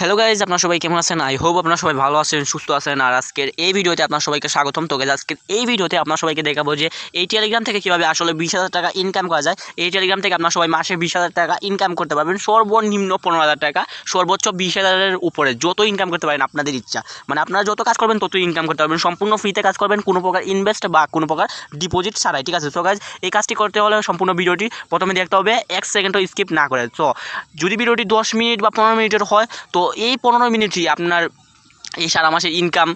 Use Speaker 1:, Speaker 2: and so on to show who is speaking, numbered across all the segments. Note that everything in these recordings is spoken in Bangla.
Speaker 1: হ্যালো গাইজ, আপনারা সবাই কেমন আছেন? আই হোপ আপনারা সবাই ভালো আছেন, সুস্থ আছেন। আর আজকের এই ভিডিওতে আপনার সবাইকে স্বাগতম। তো গাইজ, আজকের এই ভিডিওতে আপনার সবাইকে দেখাবো যে এই টেলিগ্রাম থেকে কীভাবে আসলে 20,000 টাকা ইনকাম করা যায়। এই টেলিগ্রাম থেকে আপনার সবাই মাসে 20,000 টাকা ইনকাম করতে পারবেন। সর্বনিম্ন 15,000 টাকা, সর্বোচ্চ 20,000-এর উপরে যত ইনকাম করতে পারেন আপনাদের ইচ্ছা। মানে আপনারা যত কাজ করবেন ততই ইনকাম করতে পারবেন। সম্পূর্ণ ফ্রিতে কাজ করবেন, কোনো প্রকার ইনভেস্ট বা কোনো প্রকার ডিপোজিট ছাড়াই, ঠিক আছে? তো গাইজ, এই কাজটি করতে হলে সম্পূর্ণ ভিডিওটি প্রথমে দেখতে হবে, 1 সেকেন্ডও স্কিপ না করে। তো যদি ভিডিওটি 10 মিনিট বা 15 মিনিটের হয়, তো এই 15 মিনিটই আপনার এই সারা মাসের ইনকাম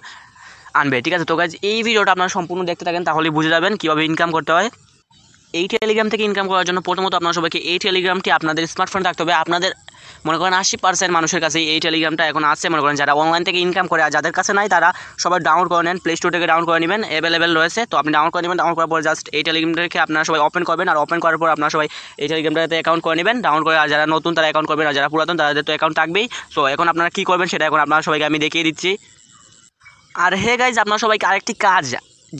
Speaker 1: আনবে, ঠিক আছে? তো গাইজ, এই ভিডিওটা আপনারা সম্পূর্ণ দেখতে থাকেন, তাহলে বুঝে যাবেন কীভাবে ইনকাম করতে হয়। এই টেলিগ্রাম থেকে ইনকাম করার জন্য প্রথমত আপনার সবাইকে এই টেলিগ্রামটি আপনাদের স্মার্টফোনে থাকতে হবে। আপনাদের মনে করেন 80% মানুষের কাছে এই টেলিগ্রামটা এখন আছে। মনে করেন যারা অনলাইন থেকে ইনকাম করে, আর যাদের কাছে নাই তারা সবাই ডাউনলোড করে নেন, প্লে স্টোর থেকে ডাউনলোড করে নেবেন, অ্যাভেলেবেল রয়েছে। তো আপনি ডাউনলোড করে নেবেন, ডাউনলোড করার পর জাস্ট এই টেলিগ্রামটাকে আপনারা সবাই ওপেন করবেন। আর ওপেন করার পর আপনারা সবাই এই টেলিগ্রামটাতে অ্যাকাউন্ট করে নেবেন, ডাউনলোড করে। আর যারা নতুন তারা অ্যাকাউন্ট করবেন, আর যারা পুরাতন তাদের তো অ্যাকাউন্ট থাকবেই। সো এখন আপনারা কী করবেন সেটা এখন আপনারা সবাইকে আমি দেখিয়ে দিচ্ছি। আর হে গাইজ, আপনার সবাইকে আরেকটি কাজ,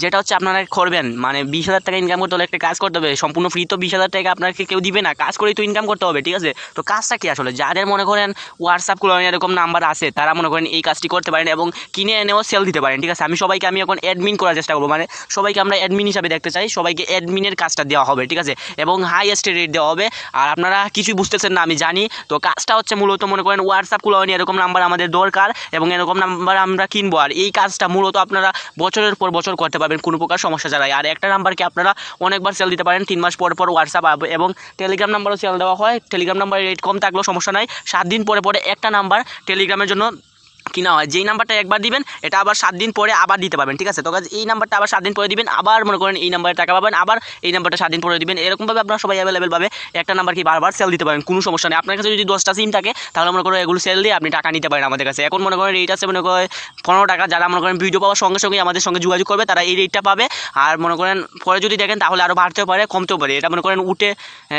Speaker 1: যেটা হচ্ছে আপনারা করবেন, মানে 20,000 টাকা ইনকাম করতে হলে একটা কাজ করতে হবে। সম্পূর্ণ ফ্রি তো 20,000 টাকা আপনাকে কেউ দিবে না, কাজ করেই তো ইনকাম করতে হবে, ঠিক আছে? তো কাজটা কি আসলে? যাদের মনে করেন হোয়াটসঅ্যাপ খুলে এরকম নাম্বার আছে, তারা মনে করেন এই কাজটি করতে পারেন এবং কিনে এনেও সেল দিতে পারেন, ঠিক আছে? আমি এখন অ্যাডমিন করার চেষ্টা করবো, মানে সবাইকে আমরা অ্যাডমিন হিসাবে দেখতে চাই। সবাইকে অ্যাডমিনের কাজটা দেওয়া হবে, ঠিক আছে? এবং হাইয়েস্ট রেট দেওয়া হবে। আর আপনারা কিছুই বুঝতেছেন না, আমি জানি। তো কাজটা হচ্ছে মূলত মনে করেন হোয়াটসঅ্যাপ খুলে এরকম নাম্বার আমাদের দরকার এবং এরকম নাম্বার আমরা কিনবো। আর এই কাজটা মূলত আপনারা বছরের পর বছর করতে পারবেন কোনো প্রকার সমস্যা ছাড়াই। আর একটা নাম্বারকে আপনারা অনেকবার সেল দিতে পারেন, 3 মাস পর পর। হোয়াটসঅ্যাপ এবং টেলিগ্রাম নাম্বারও সেল দেওয়া হয়। টেলিগ্রাম নাম্বারের রেট কম থাকলেও সমস্যা নাই। 7 দিন পরে পরে একটা নাম্বার টেলিগ্রামের জন্য কিনা হয়। যেই নাম্বারটা একবার দিবেন, এটা আবার 7 দিন পরে আবার দিতে পারবেন, ঠিক আছে? তো গাইজ, এই নাম্বারটা আবার 7 দিন পরে দিবেন, আবার মনে করেন এই নাম্বারে টাকা পাবেন, আবার এই নাম্বারটা 7 দিন পরে দিবেন। এরকমভাবে আপনারা সবাই অ্যাভেলেবেলভাবে একটা নাম্বারকে বারবার সেল দিতে পারেন, কোনো সমস্যা নেই। আপনার কাছে যদি 10টা সিম থাকে, তাহলে মনে করেন এগুলো সেল দিয়ে আপনি টাকা নিতে পারেন আমাদের কাছে। এখন মনে করেন রেট আছে মনে করেন 15 টাকা। যারা মনে করেন ভিডিও পাওয়ার সঙ্গে সঙ্গে আমাদের সঙ্গে যোগাযোগ করবে, তারা এই রেটটা পাবে। আর মনে করেন পরে যদি দেখেন তাহলে আরও বাড়তেও পারে, কমতেও পারে। এটা মনে করেন উঠে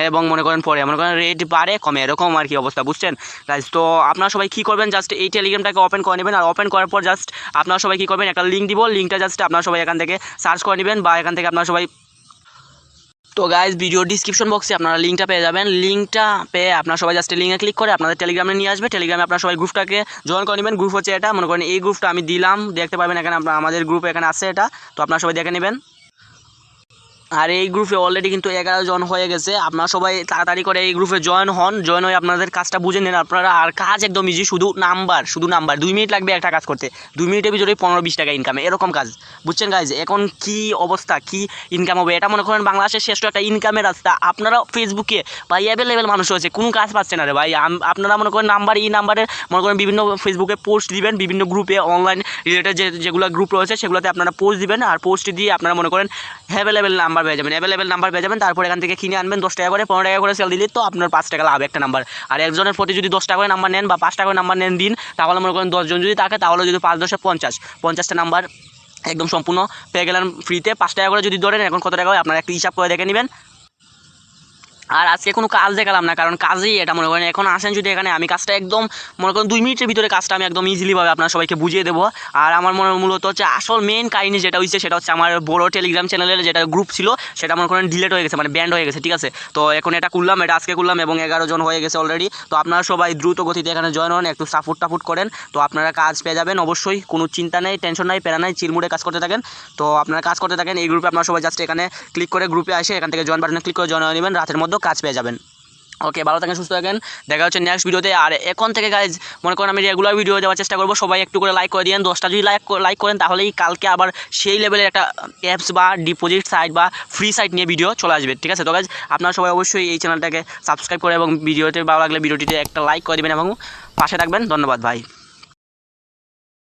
Speaker 1: এবং মনে করেন পরে মনে করেন রেট বাড়ে কমে, এরকম আর কি অবস্থা, বুঝছেন গাইজ? তো আপনারা সবাই কী করবেন, জাস্ট এই টেলিগ্রামটাকে ওপেন করে নেবেন। আর ওপেন করার পর জাস্ট আপনারা সবাই কী করবেন, একটা লিঙ্ক দিব, লিঙ্কটা জাস্ট আপনারা সবাই এখান থেকে সার্চ করে নেবেন, বা এখান থেকে আপনারা সবাই, তো গাইজ ভিডিও ডিসক্রিপশন বক্সে আপনারা লিঙ্কটা পেয়ে যাবেন। লিঙ্কটা পেয়ে আপনারা সবাই জাস্ট লিঙ্কে ক্লিক করে আপনাদের টেলিগ্রামে নিয়ে আসবে। টেলিগ্রামে আপনারা সবাই গ্রুপটাকে জয়েন করে নেবেন। গ্রুপ হচ্ছে এটা, মনে করেন এই গ্রুপটা আমি দিলাম, দেখতে পাবেন এখানে আমাদের গ্রুপ এখানে আছে এটা। তো আপনারা সবাই দেখে নেবেন। আর এই গ্রুপে অলরেডি কিন্তু 11 জন হয়ে গেছে। আপনারা সবাই তাড়াতাড়ি করে এই গ্রুপে জয়েন হন, জয়েন হয়ে আপনাদের কাজটা বুঝে নেন আপনারা। আর কাজ একদম ইজি, শুধু নাম্বার 2 মিনিট লাগবে একটা কাজ করতে। 2 মিনিটের ভিতরে 15-20 টাকা ইনকাম, এরকম কাজ, বুঝছেন গাইজ? এখন কি অবস্থা, কি ইনকাম হবে, এটা মনে করেন বাংলাদেশের শ্রেষ্ঠ একটা ইনকামের রাস্তা। আপনারা ফেসবুকে বা অ্যাভেলেবেল মানুষ হয়েছে, কোনো কাজ পাচ্ছে না রে ভাই। আপনারা মনে করেন এই নাম্বারে মনে করেন বিভিন্ন ফেসবুকে পোস্ট দিবেন, বিভিন্ন গ্রুপে অনলাইন রিলেটেড যেগুলো গ্রুপ রয়েছে সেগুলোতে আপনারা পোস্ট দিবেন। আর পোস্ট দিয়ে আপনারা মনে করেন অ্যাভেলেবেল নাম্বার পেয়ে যাবেন। তারপর এখান থেকে কিনে আনবেন 10 টাকা করে, 15 টাকা করে সেল দিলে তো আপনার 5 টাকা লাভ একটা নাম্বার। আর একজনের প্রতি যদি 10 টাকা করে নাম্বার নেন বা 5 টাকা করে নাম্বার নেন দিন, তাহলে মনে করেন 10 জন যদি থাকে, তাহলে যদি 5 10 50টা নাম্বার একদম সম্পূর্ণ পেয়ে গেলেন ফ্রিতে। 5 টাকা করে যদি ধরেন, এখন কত টাকা হয় আপনারা একটু হিসাব করে দেখে নেবেন। আর আজকে কোনো কাজ দেখালাম না, কারণ কাজেই এটা। মনে করেন এখন আসেন যদি এখানে, আমি কাজটা একদম মনে করেন 2 মিনিটের ভিতরে কাজটা আমি একদম ইজিলিভাবে আপনার সবাইকে বুঝিয়ে দেবো। আর আমার মূলত হচ্ছে আসল মেন কাহিনী যেটা হচ্ছে আমার বড় টেলিগ্রাম চ্যানেলের যেটা গ্রুপ ছিল, সেটা মনে করেন ডিলেট হয়ে গেছে, মানে ব্যান্ড হয়ে গেছে, ঠিক আছে? তো এখন এটা করলাম, এটা আজকে করলাম এবং 11 জন হয়ে গেছে অলরেডি। তো আপনারা সবাই দ্রুত গতিতে এখানে জয়েন হন, একটু সাপোর্ট করেন, তো আপনারা কাজ পেয়ে যাবেন অবশ্যই। কোনো চিন্তা নেই, টেনশন নাই, প্যারা নাই, চিরমুড়ে কাজ করতে থাকেন। তো আপনারা কাজ করতে থাকেন এই গ্রুপে। আপনারা সবাই জাস্ট এখানে ক্লিক করে গ্রুপে আসে, এখান থেকে জয়েন বাটনে ক্লিক করে জয়েন হয়ে নেবেন, রাতের মধ্যে কাজ পেয়ে যাবেন। ওকে, ভালো থাকেন, সুস্থ থাকেন, দেখা হচ্ছে নেক্সট ভিডিওতে। আর এখন থেকে গাইজ মনে করেন আমি রেগুলার ভিডিও দেওয়ার চেষ্টা করবো। সবাই একটু করে লাইক করে দিন, 10টা যদি লাইক করেন, তাহলেই কালকে আবার সেই লেভেলের একটা অ্যাপস বা ডিপোজিট সাইট বা ফ্রি সাইট নিয়ে ভিডিও চলে আসবে, ঠিক আছে? তো গাইজ আপনারা সবাই অবশ্যই এই চ্যানেলটাকে সাবস্ক্রাইব করে এবং ভিডিওতে ভালো লাগলে ভিডিওটিতে একটা লাইক করে দেবেন এবং পাশে থাকবেন। ধন্যবাদ ভাই।